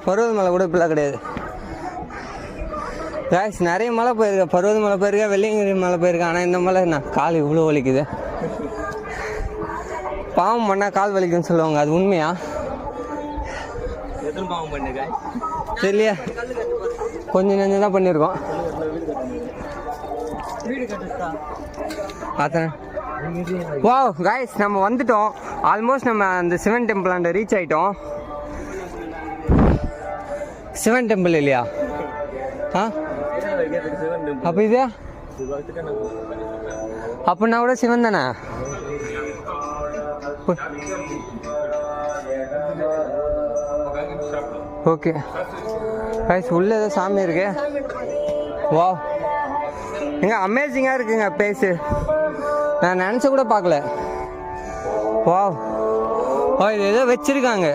பருவதமலை கூட இப்படிலாம் கிடையாது காய்ஸ். நிறைய மலை போயிருக்கேன், பருவதமலை போயிருக்கேன், வெள்ளியங்கிரி மலை போயிருக்கேன். ஆனால் இந்த மலை என்ன கால் இவ்வளோ வலிக்குது. பாவம் பண்ணால் கால் வலிக்குன்னு சொல்லுவாங்க, அது உண்மையா? தெரியலையா, கொஞ்சம் நெஞ்சம் தான் பண்ணியிருக்கோம். அத்தனை வா காய்ஸ், நம்ம வந்துட்டோம். ஆல்மோஸ்ட் நம்ம அந்த சிவன் டெம்பிள் அண்ட ரீச் ஆகிட்டோம். சிவன் டெம்பிள் இல்லையா? ஆ அப்போ இது அப்படின்னா கூட சிவன் தானே? ஓகே காய்ஸ், உள்ள ஏதோ சாமி இருக்கு. வா எங்க அமேசிங்காக இருக்குங்க பிளேஸு. நான் நினச்ச கூட பார்க்கல. வா இது ஏதோ வச்சிருக்காங்க.